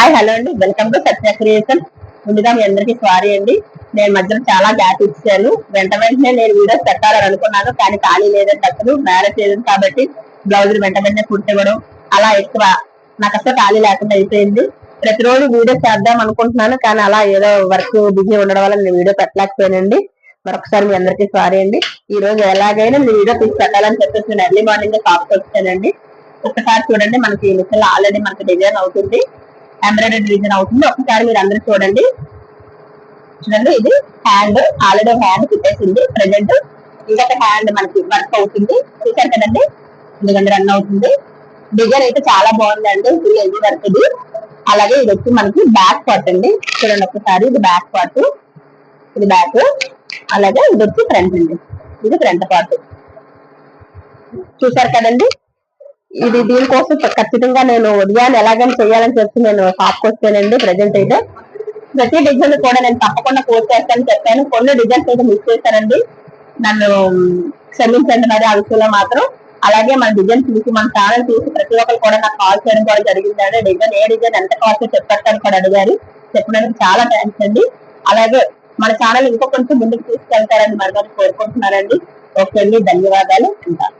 Hi hello అండి, welcome to Satya creation. ముందుగా మీ అందరికీ సారీ అండి, నేను మధ్యలో చాలా గ్యాప్ ఇచ్చాను. వెంటనే నేను వీడియోస్ పెట్టాలని అనుకున్నాను, కానీ ఖాళీ లేదండి. అసలు మ్యారేజ్ చేయదు కాబట్టి బ్లౌజులు వెంటనే కుట్టివ్వడం అలా ఎక్కువ నాకు అసలు ఖాళీ లేకుండా అయిపోయింది. ప్రతిరోజు వీడియో చేద్దాం అనుకుంటున్నాను, కానీ అలా ఏదో వర్క్ బిజీ ఉండడం వల్ల నేను వీడియో పెట్టలేకపోయానండి. మరొకసారి మీ అందరికీ సారీ అండి. ఈ రోజు ఎలాగైనా మీ వీడియో తీసి పెట్టాలని చెప్పేసి నేను ఎర్లీ మార్నింగ్ షాప్కి వచ్చానండి. ఒకసారి చూడండి, మనకి మిషన్ ఆల్రెడీ మనకి డిజైన్ అవుతుంది, ఎంబ్రాయిడరీ డిజైన్ అవుతుంది. ఒకసారి మీరు అందరూ చూడండి. ఇది హ్యాండ్ ఆల్రెడీ హ్యాండ్ కుట్టేసింది. ప్రెజెంట్ ఇంకొక హ్యాండ్ మనకి వర్క్ అవుతుంది. చూసారు కదండి, ఎందుకంటే రన్ అవుతుంది. డిజైన్ అయితే చాలా బాగుందండి, ఫుల్ హెవీ వర్క్ ఇది. అలాగే ఇది వచ్చి మనకి బ్యాక్ పార్ట్ అండి. చూడండి ఒకసారి, ఇది బ్యాక్ పార్ట్, ఇది బ్యాక్. అలాగే ఇది వచ్చి ఫ్రంట్ అండి, ఇది ఫ్రంట్ పార్ట్. చూసారు కదండి, ఇది దీనికోసం ఖచ్చితంగా నేను ఉదయాన్ని ఎలాగైనా చేయాలని చెప్పి నేను షాప్కి వచ్చానండి. ప్రజెంట్ అయితే ప్రతి డిజైన్ కూడా నేను తప్పకుండా పోస్ట్ చేస్తానని చెప్పాను. కొన్ని డిజైన్స్ అయితే మిస్ చేశానండి, నన్ను క్షమించండి మరి ఆ విషయంలో మాత్రం. అలాగే మన డిజైన్ చూసి, మన ఛానల్ చూసి ప్రతి ఒక్కరు కూడా నాకు కాల్ చేయడం కూడా జరిగిందండి. డిజైన్ ఏ డిజైన్ ఎంత కాస్ట్ చెప్పారని కూడా అడిగారు. చెప్పినందుకు చాలా థ్యాంక్స్ అండి. అలాగే మన ఛానల్ ఇంకో కొంచెం ముందుకు తీసుకెళ్తారని మరి కోరుకుంటున్నారండి. ఓకే అండి, ధన్యవాదాలు. ఉంటాను.